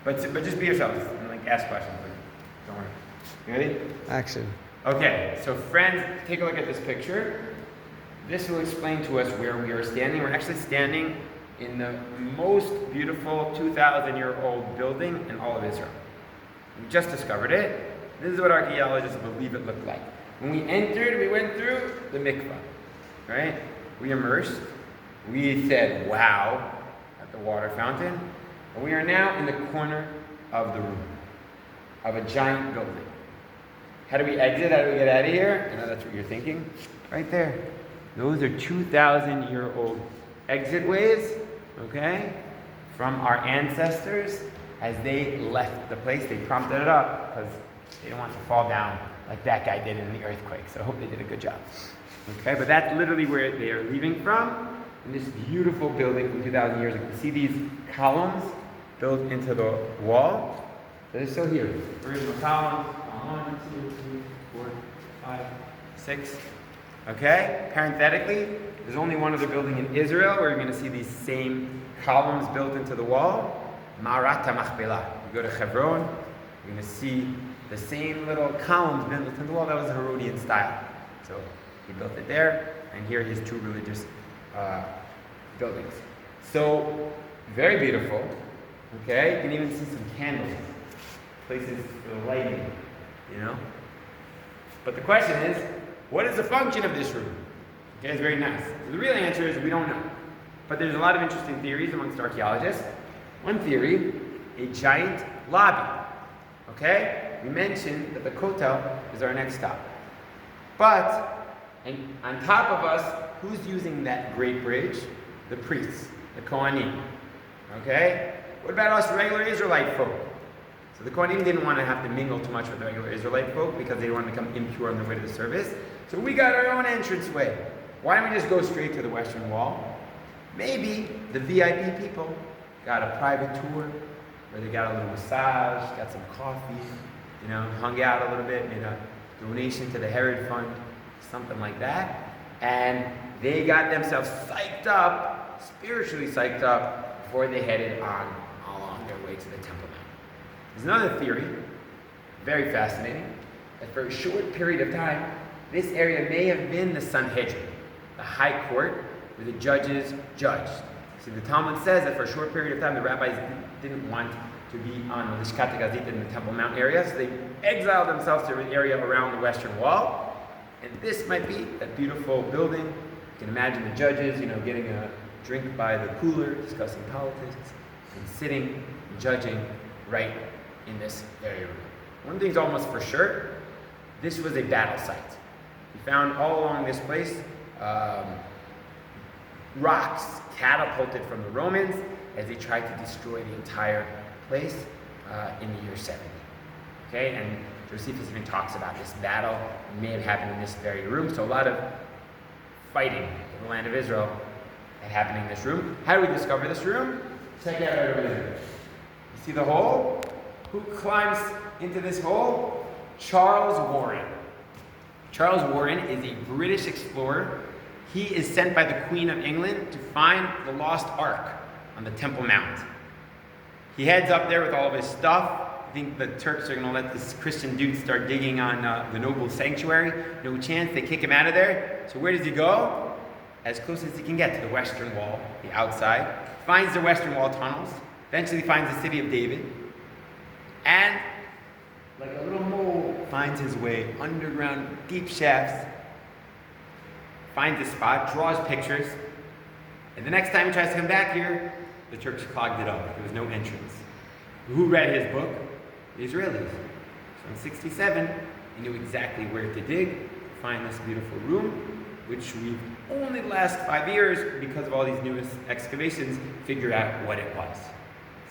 But just be yourselves and like ask questions. Like, don't worry. You ready? Action. Okay, so friends, take a look at this picture. This will explain to us where we are standing. We're actually standing in the most beautiful 2,000-year-old building in all of Israel. We just discovered it. This is what archaeologists believe it looked like. When we entered, we went through the mikvah, right? We immersed. We said, wow, at the water fountain. And we are now in the corner of the room, of a giant building. How do we exit? How do we get out of here? I know that's what you're thinking. Right there. Those are 2,000-year-old exit ways, okay, from our ancestors as they left the place. They prompted it up because they didn't want to fall down like that guy did in the earthquake. So I hope they did a good job. Okay, but that's literally where they are leaving from. In this beautiful building from 2,000 years ago. You see these columns built into the wall? They're still here. Original columns. 1, 2, 3, 4, 5, 6. Okay? Parenthetically, there's only one other building in Israel where you're going to see these same columns built into the wall. Ma'arat HaMachpelah. You go to Hebron, you're going to see the same little columns built into the wall. That was the Herodian style. So he built it there, and here are his two religious buildings. So, very beautiful. Okay? You can even see some candles. Places for lighting, you know? But the question is, what is the function of this room? Okay, it's very nice. So the real answer is we don't know. But there's a lot of interesting theories amongst archaeologists. One theory, a giant lobby. Okay? We mentioned that the Kotel is our next stop. But, and on top of us, who's using that great bridge? The priests, the Kohanim. Okay? What about us regular Israelite folk? So the Kohanim didn't want to have to mingle too much with the regular Israelite folk because they didn't want to become impure on their way to the service. So we got our own entranceway. Why don't we just go straight to the western wall? Maybe the VIP people got a private tour where they got a little massage, got some coffee, you know, hung out a little bit, made a donation to the Herod Fund, something like that. And they got themselves psyched up, spiritually psyched up, before they headed on along their way to the Temple Mount. There's another theory, very fascinating, that for a short period of time, this area may have been the Sanhedrin, the high court where the judges judged. See, the Talmud says that for a short period of time, the rabbis didn't want to be on the Lishkat HaGazit in the Temple Mount area, so they exiled themselves to an area around the western wall. And this might be that beautiful building. You can imagine the judges, you know, getting a drink by the cooler, discussing politics, and sitting, judging right in this very room. One thing's almost for sure, this was a battle site. We found all along this place rocks catapulted from the Romans as they tried to destroy the entire place in the year 70. Okay, and Josephus even talks about this battle may have happened in this very room. So a lot of fighting in the land of Israel had happened in this room. How do we discover this room? Check it out right over there. You see the hole? Who climbs into this hole? Charles Warren. Charles Warren is a British explorer. He is sent by the Queen of England to find the lost Ark on the Temple Mount. He heads up there with all of his stuff. I think the Turks are going to let this Christian dude start digging on the noble sanctuary. No chance, they kick him out of there. So where does he go? As close as he can get to the western wall, the outside. Finds the western wall tunnels. Eventually finds the city of David. And, like a little mole, finds his way underground, deep shafts. Finds a spot, draws pictures. And the next time he tries to come back here, the Turks clogged it up. There was no entrance. Who read his book? The Israelis. So in 67, he knew exactly where to dig, to find this beautiful room, which we've only the last 5 years, because of all these newest excavations, figured out what it was.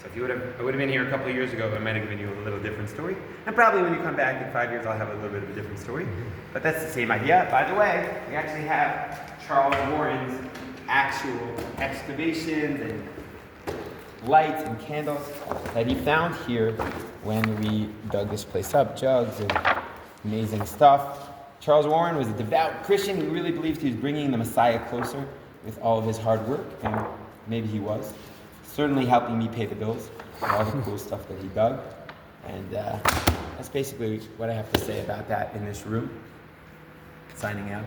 So if I would have been here a couple of years ago, I might have given you a little different story. And probably when you come back in 5 years, I'll have a little bit of a different story. But that's the same idea. By the way, we actually have Charles Warren's actual excavations and lights and candles that he found here when we dug this place up. Jugs and amazing stuff. Charles Warren was a devout Christian who really believed he was bringing the Messiah closer with all of his hard work, and maybe he was. Certainly helping me pay the bills. all the cool stuff that he dug. And that's basically what I have to say about that in this room. Signing out.